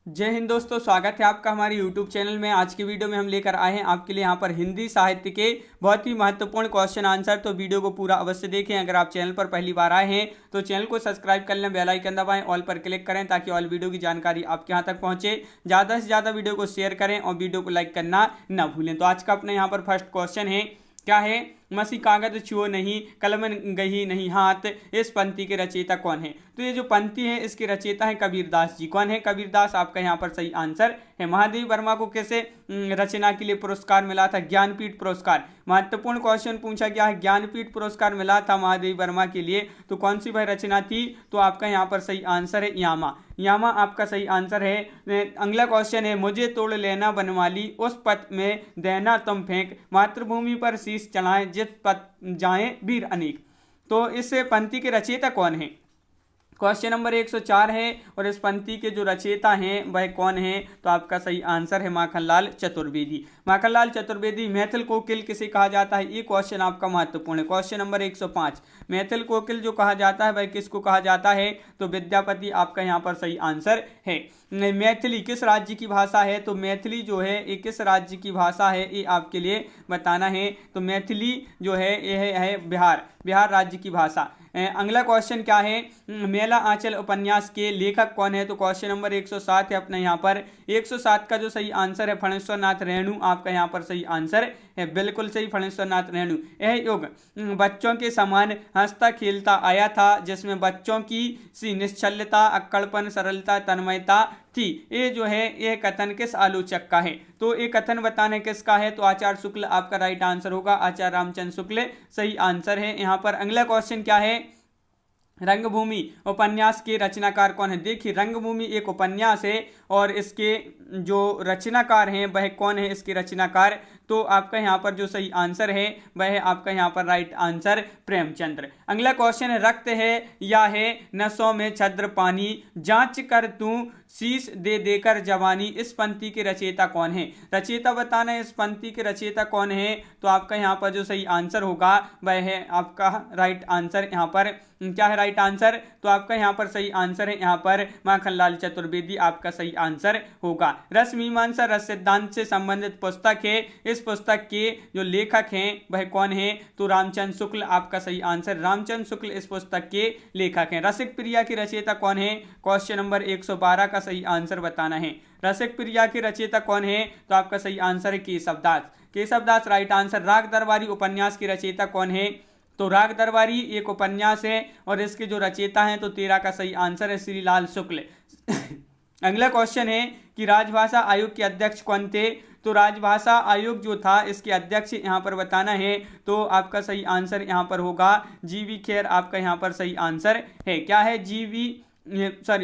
जय हिंद दोस्तों, स्वागत है आपका हमारे YouTube चैनल में। आज की वीडियो में हम लेकर आए हैं आपके लिए यहाँ पर हिंदी साहित्य के बहुत ही महत्वपूर्ण क्वेश्चन आंसर। तो वीडियो को पूरा अवश्य देखें। अगर आप चैनल पर पहली बार आए हैं तो चैनल को सब्सक्राइब कर लें, बेल आइकन दबाएं, ऑल पर क्लिक करें ताकि ऑल वीडियो की जानकारी आपके यहाँ तक पहुँचे। ज़्यादा से ज़्यादा वीडियो को शेयर करें और वीडियो को लाइक करना ना भूलें। तो आज का अपने यहाँ पर फर्स्ट क्वेश्चन है, क्या है? मसी कागज छुओ नहीं, कलम गही नहीं हाथ, इस पंक्ति के रचयिता कौन है? तो ये जो पंक्ति है इसके रचयिता है कबीरदास जी। कौन है? कबीरदास आपका यहाँ पर सही आंसर है। महादेवी वर्मा को कैसे रचना के लिए पुरस्कार मिला था? ज्ञानपीठ पुरस्कार। महत्वपूर्ण क्वेश्चन पूछा गया है, ज्ञानपीठ पुरस्कार मिला था महादेवी वर्मा के लिए, तो कौन सी वह रचना थी? तो आपका यहाँ पर सही आंसर है यामा। यामा आपका सही आंसर है। अगला क्वेश्चन है, मुझे तोड़ लेना बनमाली, उस पथ में देना तुम फेंक, मातृभूमि पर शीश चढ़ाए, जिस पथ जाए वीर अनेक। तो इस पंक्ति के रचयिता कौन है? क्वेश्चन नंबर 104 है और इस पंक्ति के जो रचयिता हैं वह कौन है? तो आपका सही आंसर है माखनलाल चतुर्वेदी। माखनलाल चतुर्वेदी। मैथिल कोकिल किसे कहा जाता है? ये क्वेश्चन आपका महत्वपूर्ण है। क्वेश्चन नंबर 105, मैथिल कोकिल जो कहा जाता है वह किसको कहा जाता है? तो विद्यापति आपका यहाँ पर सही आंसर है। मैथिली किस राज्य की भाषा है? तो मैथिली जो है ये किस राज्य की भाषा है ये आपके लिए बताना है। तो मैथिली जो है यह है बिहार राज्य की भाषा। अगला क्वेश्चन क्या है? मेला आंचल उपन्यास के लेखक कौन है? तो क्वेश्चन नंबर 107 है अपने यहाँ पर। 107 का जो सही आंसर है फणेश्वर नाथ रेणु आपका यहाँ पर सही आंसर है। बिल्कुल सही, फणेश्वर नाथ रेणु। यह युग बच्चों के समान हंसता खेलता आया था, जिसमें बच्चों की सी निश्चलता, अक्कड़पन, सरलता, तन्मयता थी। ये जो है यह कथन किस आलोचक का है? तो ये कथन बताने किसका है? तो आचार्य शुक्ल आपका राइट आंसर होगा। आचार्य रामचंद्र शुक्ल सही आंसर है यहाँ पर। अगला क्वेश्चन क्या है? रंगभूमि उपन्यास के रचनाकार कौन है? देखिए, रंगभूमि एक उपन्यास है और इसके जो रचनाकार हैं वह कौन है? इसके रचनाकार तो आपका यहाँ पर जो सही आंसर है वह है आपका यहाँ पर राइट आंसर प्रेमचंद्र। अगला क्वेश्चन है, रक्त है या है नसों में छद्र पानी, जांच कर तू शीश दे देकर जवानी, इस पंक्ति के रचयिता कौन है? रचयिता बताना है इस पंक्ति के रचयिता कौन है? तो आपका यहाँ पर जो सही आंसर होगा वह है आपका राइट आंसर। यहाँ पर क्या है राइट आंसर? तो आपका यहाँ पर सही आंसर है यहाँ पर माखनलाल चतुर्वेदी आपका सही आंसर होगा। रस मीमांसा रस सिद्धांत से संबंधित पुस्तक है। इस पुस्तक के जो लेखक हैं वह कौन है? तो रामचंद्र शुक्ल आपका सही आंसर। रामचंद्र शुक्ल इस पुस्तक के लेखक हैं। रसिक प्रिया की रचयिता कौन है? क्वेश्चन नंबर 112 का सही आंसर बताना है। रसिक प्रिया की रचयिता कौन है? तो आपका सही आंसर है केशवदास। Keshavdas right answer. राग दरबारी उपन्यास की रचयिता कौन है? तो राग दरबारी एक उपन्यास है और इसके जो रचयिता हैं तो 13 का सही आंसर है श्रीलाल शुक्ल। अगला क्वेश्चन है कि राजभाषा आयोग के अध्यक्ष कौन थे? तो राजभाषा आयोग जो था इसके अध्यक्ष यहाँ पर बताना है। तो आपका सही आंसर यहाँ पर होगा जीवी खेर आपका यहाँ पर सही आंसर है। क्या है?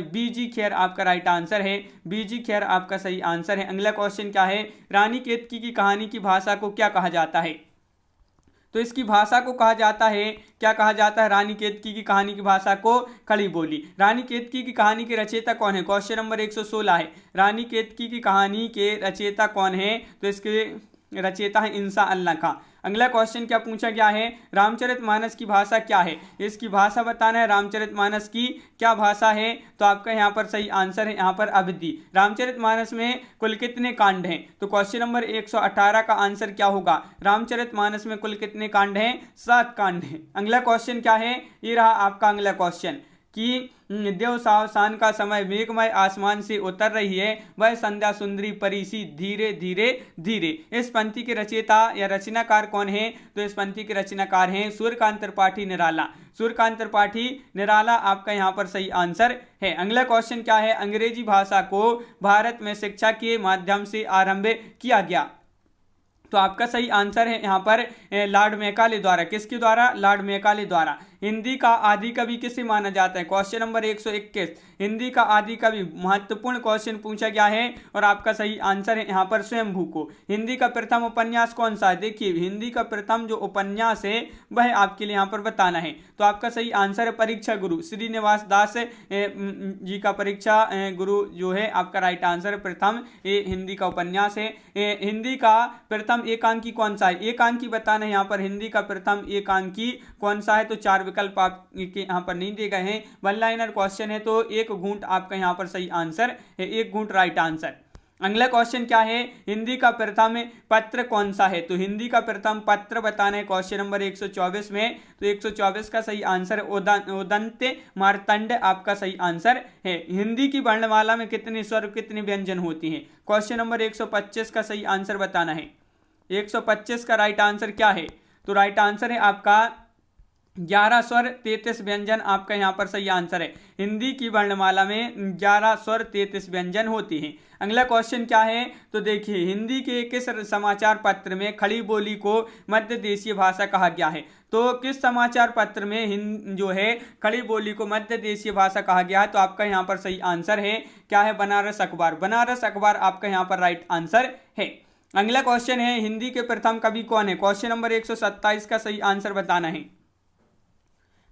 बीजी खेर आपका राइट आंसर है। बीजी खेर आपका सही आंसर है। अगला क्वेश्चन क्या है? रानी केतकी की कहानी की भाषा को क्या कहा जाता है? तो इसकी भाषा को कहा जाता है, क्या कहा जाता है? रानी केतकी की कहानी की भाषा को खड़ी बोली। रानी केतकी की कहानी के रचयिता कौन है? क्वेश्चन नंबर 116 है। रानी केतकी की कहानी के रचयिता कौन है? तो इसके रचयिता है इंसा अल्लाह खां। अगला क्वेश्चन क्या पूछा गया है? रामचरितमानस की भाषा क्या है? इसकी भाषा बताना है। रामचरितमानस की क्या भाषा है? तो आपका यहाँ पर सही आंसर है यहाँ पर अवधी। रामचरितमानस में कुल कितने कांड हैं? तो क्वेश्चन नंबर 118 का आंसर क्या होगा? रामचरितमानस में कुल कितने कांड हैं? 7 कांड हैं। अगला क्वेश्चन क्या है? ये रहा आपका अगला क्वेश्चन कि देव सावसान का समय मेघमय आसमान से उतर रही है, वह संध्या सुंदरी परीसी धीरे धीरे धीरे। इस पंक्ति के रचयिता या रचनाकार कौन है? तो इस पंक्ति के रचनाकार हैं सूर्यकांत त्रिपाठी निराला। सूर्यकांत त्रिपाठी निराला आपका यहाँ पर सही आंसर है। अगला क्वेश्चन क्या है? अंग्रेजी भाषा को भारत में शिक्षा के माध्यम से आरंभ किया गया। तो आपका सही आंसर है यहाँ पर लॉर्ड मैकाले द्वारा। किसके द्वारा? लॉर्ड मैकाले द्वारा। हिंदी का आदि कवि किसे माना जाता है? Question number 121। हिंदी का आदि कवि महत्वपूर्ण क्वेश्चन पूछा गया है और आपका सही आंसर है यहाँ पर स्वयंभू को। हिंदी का प्रथम उपन्यास कौन सा है? देखिए, हिंदी का प्रथम जो उपन्यास है वह आपके लिए यहाँ पर बताना है। तो आपका सही आंसर है परीक्षा गुरु। श्रीनिवास दास जी का परीक्षा गुरु जो है आपका राइट आंसर प्रथम ये हिंदी का उपन्यास है। हिंदी का प्रथम प्रथम एकांकी कौन सा है? एकांकी बताना है यहाँ पर, हिंदी का प्रथम एकांकी कौन सा है? तो 4 विकल्प आपके यहाँ पर नहीं दिए गए हैं, वन लाइनर क्वेश्चन है, तो एक घूंट आपका यहाँ पर सही आंसर है, एक घूंट राइट आंसर। अगला क्वेश्चन क्या है? हिंदी का प्रथम पत्र कौन सा है? तो हिंदी का प्रथम पत्र बताना है क्वेश्चन नंबर 124 में, तो 124 का सही आंसर उदंत मार्तंड आपका सही आंसर है। हिंदी की वर्णमाला में कितने स्वर कितने व्यंजन होती हैं? क्वेश्चन नंबर 125 का सही आंसर बताना है। 125 का राइट आंसर क्या है? तो राइट आंसर है आपका 11 स्वर 33 व्यंजन आपका यहाँ पर सही आंसर है। हिंदी की वर्णमाला में 11 स्वर 33 व्यंजन होती हैं। अगला क्वेश्चन क्या है? तो देखिए, हिंदी के किस समाचार पत्र में खड़ी बोली को मध्य देशीय भाषा कहा गया है? तो किस समाचार पत्र में जो है खड़ी बोली को मध्य देशीय भाषा कहा गया है? तो आपका यहाँ पर सही आंसर है क्या है? बनारस अखबार। बनारस अखबार आपका यहाँ पर राइट आंसर है। अगला क्वेश्चन है, हिंदी के प्रथम कवि कौन है? क्वेश्चन नंबर 127 का सही आंसर बताना है।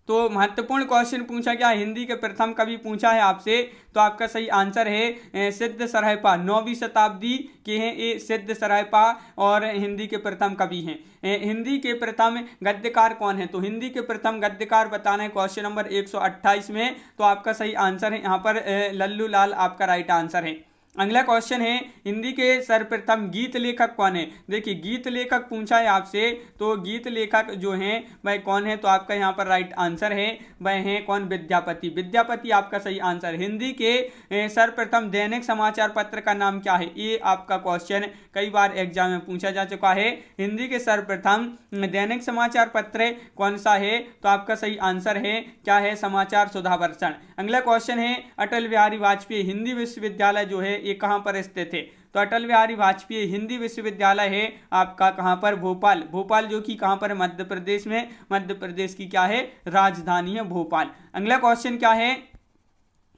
तो महत्वपूर्ण क्वेश्चन पूछा गया, हिंदी के प्रथम कवि पूछा है आपसे, तो आपका सही आंसर है सिद्ध सरायपा। 9वीं शताब्दी के हैं ये सिद्ध सरायपा और हिंदी के प्रथम कवि हैं। हिंदी के प्रथम गद्यकार कौन है? तो हिंदी के प्रथम गद्यकार बताना है क्वेश्चन नंबर 128 में, तो आपका सही आंसर है यहाँ पर लल्लू लाल आपका राइट आंसर है। अगला क्वेश्चन है, हिंदी के सर्वप्रथम गीत लेखक कौन है? देखिए, गीत लेखक पूछा है आपसे, तो गीत लेखक जो हैं वह कौन है? तो आपका यहाँ पर राइट आंसर है वह हैं कौन? विद्यापति। विद्यापति आपका सही आंसर। हिंदी के सर्वप्रथम दैनिक समाचार पत्र का नाम क्या है? ये आपका क्वेश्चन कई बार एग्जाम में पूछा जा चुका है। हिंदी के सर्वप्रथम दैनिक समाचार पत्र कौन सा है? तो आपका सही आंसर है क्या है? समाचार सुधावर्षण। अगला क्वेश्चन है, अटल बिहारी वाजपेयी हिंदी विश्वविद्यालय जो है ये कहां पर स्थित है? तो अटल बिहारी वाजपेयी हिंदी विश्वविद्यालय है आपका कहां पर? भोपाल। भोपाल जो कि कहां पर? मध्य प्रदेश में। मध्य प्रदेश की क्या है? राजधानी है भोपाल। अगला क्वेश्चन क्या है?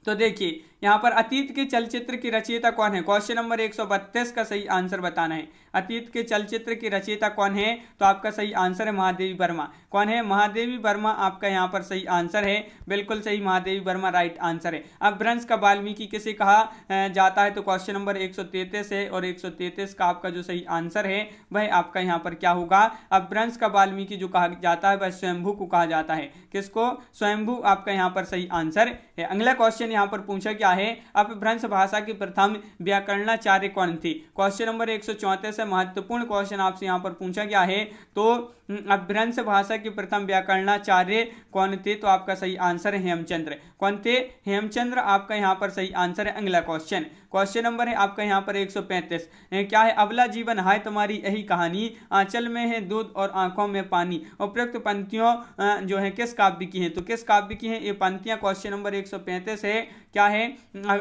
तो देखिए, यहाँ पर अतीत के चलचित्र की रचयिता कौन है? क्वेश्चन नंबर 132 का सही आंसर बताना है। अतीत के चलचित्र की रचयिता कौन है? तो आपका सही आंसर है महादेवी वर्मा। कौन है? महादेवी वर्मा आपका यहाँ पर सही आंसर है, बिल्कुल सही, महादेवी वर्मा राइट आंसर है। अब भ्रंश का वाल्मीकि किसे कहा जाता है? तो क्वेश्चन नंबर 133 है और 133 का आपका जो सही आंसर है वह आपका यहाँ पर क्या होगा? अब भ्रंश का वाल्मीकि जो कहा जाता है वह स्वयंभू को कहा जाता है। किसको? स्वयंभू आपका यहाँ पर सही आंसर है। अगला क्वेश्चन यहाँ पर पूछा क्या है? अपभ्रंश भाषा की प्रथम व्याकरणाचार्य कौन थी? क्वेश्चन नंबर 134 है, महत्वपूर्ण क्वेश्चन आपसे यहाँ पर पूछा गया है। तो अपभ्रंश भाषा की प्रथम व्याकरणाचार्य कौन थे? तो आपका सही आंसर है हेमचंद्र। कौन थे? हेमचंद्र आपका यहाँ पर सही आंसर है। अगला क्वेश्चन, क्वेश्चन नंबर है आपका यहाँ पर 135, क्या है? अबला जीवन हाय तुम्हारी यही कहानी, आंचल में है दूध और आंखों में पानी। उपरोक्त पंक्तियों जो है किस काव्य की हैं? तो किस काव्य की हैं ये पंक्तियां? क्वेश्चन नंबर 135 है, क्या है?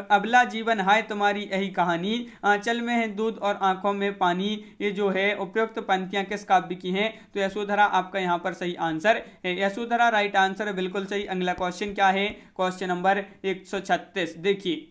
अबला जीवन हाय तुम्हारी यही कहानी, आंचल में है दूध और आंखों में पानी। ये जो है उपरोक्त पंक्तियां किस काव्य की हैं? तो यशोधरा आपका यहाँ पर सही आंसर है। यशोधरा राइट आंसर है, बिल्कुल सही। अगला क्वेश्चन क्या है? क्वेश्चन नंबर 136 देखिए,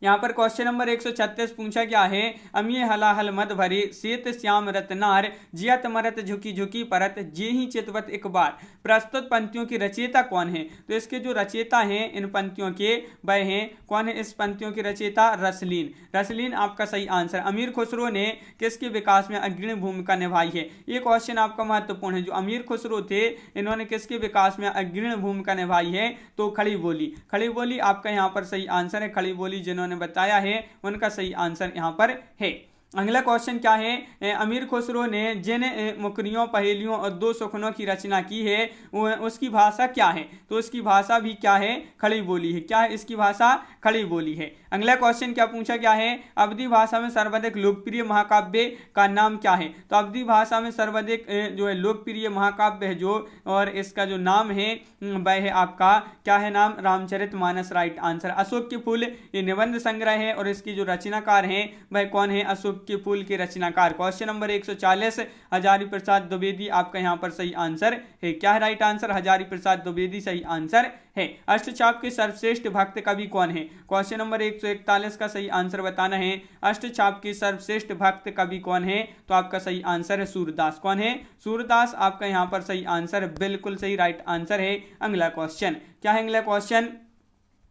यहाँ पर क्वेश्चन नंबर 136 पूछा गया है, अमीय हलाहल मद भरे श्वेत श्याम रत्नार, जियत मरत झुकी झुकी परत, जे ही चितवत एक बार। प्रस्तुत पंक्तियों की रचयिता कौन है? तो इसके जो रचयिता हैं इन पंक्तियों के वह हैं कौन है? इस पंक्तियों की रचयिता रसलीन। रसलीन आपका सही आंसर। अमीर खुसरो ने किसके विकास में अग्रणी भूमिका निभाई है? ये क्वेश्चन आपका महत्वपूर्ण है। जो अमीर खुसरो थे इन्होंने किसके विकास में अग्रणी भूमिका निभाई है? तो खड़ी बोली। खड़ी बोली आपका यहाँ पर सही आंसर है। खड़ी बोली जिन्होंने बताया है उनका सही आंसर यहां पर है। अगला क्वेश्चन क्या है? अमीर खुसरो ने जिन मुकरियों, पहेलियों और दो सुखनों की रचना की है उसकी भाषा क्या है? तो उसकी भाषा भी क्या है? खड़ी बोली है। क्या है इसकी भाषा? खड़ी बोली है। अगला क्वेश्चन क्या पूछा गया है? अवधी भाषा में सर्वाधिक लोकप्रिय महाकाव्य का नाम क्या है? तो अवधी भाषा में सर्वाधिक जो है लोकप्रिय महाकाव्य है जो, और इसका जो नाम है वह है आपका क्या है नाम? Ramcharitmanas right answer. अशोक के फूल ये निबंध संग्रह है और इसकी जो रचनाकार हैं वह कौन है? अशोक के फूल के रचनाकार। क्वेश्चन नंबर 140, हजारी प्रसाद द्विवेदी आपका यहाँ पर सही आंसर है। क्या है राइट आंसर? हजारी प्रसाद द्विवेदी सही आंसर है। अष्टचाप के सर्वश्रेष्ठ भक्त कवि कौन है? क्वेश्चन नंबर 141 का सही आंसर बताना है। अष्टचाप के सर्वश्रेष्ठ भक्त कवि कौन है? तो आपका सही आंसर है सूरदास। कौन है? सूरदास आपका यहाँ पर सही आंसर, बिल्कुल सही राइट आंसर है। अगला क्वेश्चन क्या है? अगला क्वेश्चन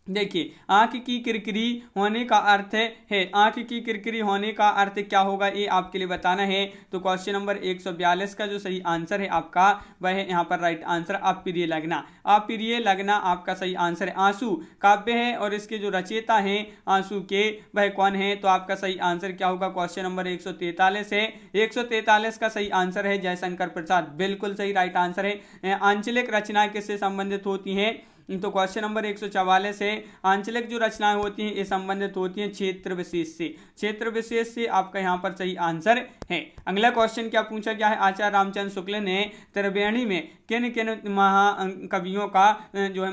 देखिए, आंख की किरकिरी होने का अर्थ है, आंख की किरकिरी होने का अर्थ क्या होगा ये आपके लिए बताना है। तो क्वेश्चन नंबर 142 का जो सही आंसर है आपका वह है यहाँ पर राइट आंसर अप्रिय लगना। अप्रिय लगना आपका सही आंसर है। आंसू काव्य है और इसके जो रचयिता हैं आंसू के वह कौन है, तो आपका सही आंसर क्या होगा, क्वेश्चन नंबर 143 है। 143 का सही आंसर है जयशंकर प्रसाद, बिल्कुल सही राइट आंसर है। आंचलिक रचनाएं किससे संबंधित होती हैं, तो क्वेश्चन नंबर 144 है। आंचलिक जो रचनाएं होती हैं ये संबंधित होती हैं क्षेत्र विशेष से, क्षेत्र विशेष से आपका यहाँ पर सही आंसर है। अगला क्वेश्चन क्या पूछा गया है, आचार्य रामचंद्र शुक्ल ने त्रिवेणी में किन किन महाकवियों का जो है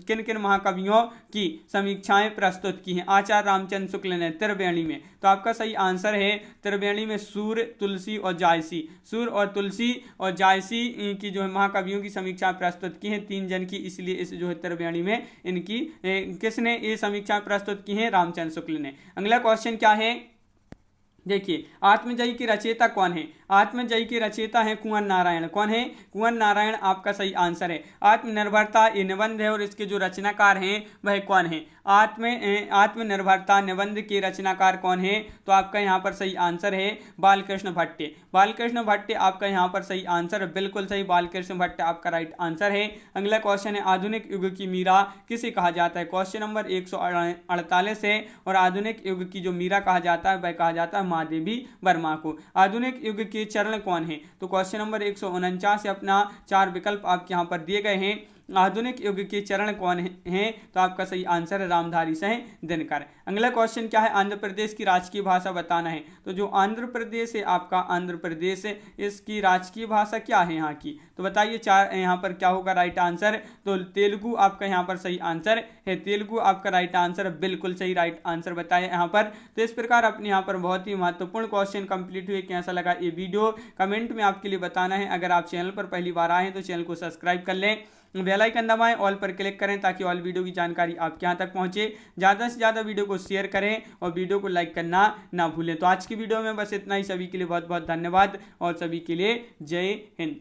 किन किन महाकवियों की समीक्षाएं प्रस्तुत की हैं, आचार्य रामचंद्र शुक्ल ने त्रिवेणी में। तो आपका सही आंसर है त्रिवेणी में सूर, तुलसी और जायसी, सूर और तुलसी और जायसी की जो है महाकवियों की समीक्षा प्रस्तुत की हैं, 3 जन की, इसलिए इस जो है त्रिवेणी में इनकी किसने ये समीक्षा प्रस्तुत की है, रामचंद्र शुक्ल ने। अगला क्वेश्चन क्या है, देखिए आत्मजयी की रचयिता कौन है, आत्मजयी के रचयिता है कुंवर नारायण। कौन है, कुंवर नारायण आपका सही आंसर है। आत्मनिर्भरता ये निबंध है और इसके जो रचनाकार हैं वह कौन है, आत्मनिर्भरता निबंध के रचनाकार कौन है, तो आपका यहाँ पर सही आंसर है बालकृष्ण भट्टे। बालकृष्ण भट्टे आपका यहाँ पर सही आंसर है, बिल्कुल सही, बालकृष्ण भट्टे आपका राइट आंसर है। अगला क्वेश्चन है आधुनिक युग की मीरा किसे कहा जाता है, क्वेश्चन नंबर 148 है। और आधुनिक युग की जो मीरा कहा जाता है वह कहा जाता है महादेवी वर्मा को। आधुनिक युग के चरण कौन है, तो क्वेश्चन नंबर 149 अपना 4 विकल्प आपके यहाँ पर दिए गए हैं। आधुनिक युग के चरण कौन हैं, तो आपका सही आंसर है रामधारी सह दिनकर। अगला क्वेश्चन क्या है, आंध्र प्रदेश की राजकीय भाषा बताना है। तो जो आंध्र प्रदेश है आपका, आंध्र प्रदेश है, इसकी राजकीय भाषा क्या है यहाँ की, तो बताइए यहाँ पर क्या होगा राइट आंसर, तो तेलुगु आपका यहाँ पर सही आंसर है, तेलुगु आपका राइट आंसर, बिल्कुल सही राइट आंसर बताया यहाँ पर। तो इस प्रकार अपने यहाँ पर बहुत ही महत्वपूर्ण क्वेश्चन कंप्लीट हुए। कैसा लगा ये वीडियो कमेंट में आपके लिए बताना है। अगर आप चैनल पर पहली बार आए हैं तो चैनल को सब्सक्राइब कर लें, बेल आइकन दबाएं, ऑल पर क्लिक करें ताकि ऑल वीडियो की जानकारी आपके यहाँ तक पहुंचे। ज़्यादा से ज़्यादा वीडियो को शेयर करें और वीडियो को लाइक करना ना भूलें। तो आज की वीडियो में बस इतना ही। सभी के लिए बहुत बहुत धन्यवाद और सभी के लिए जय हिंद।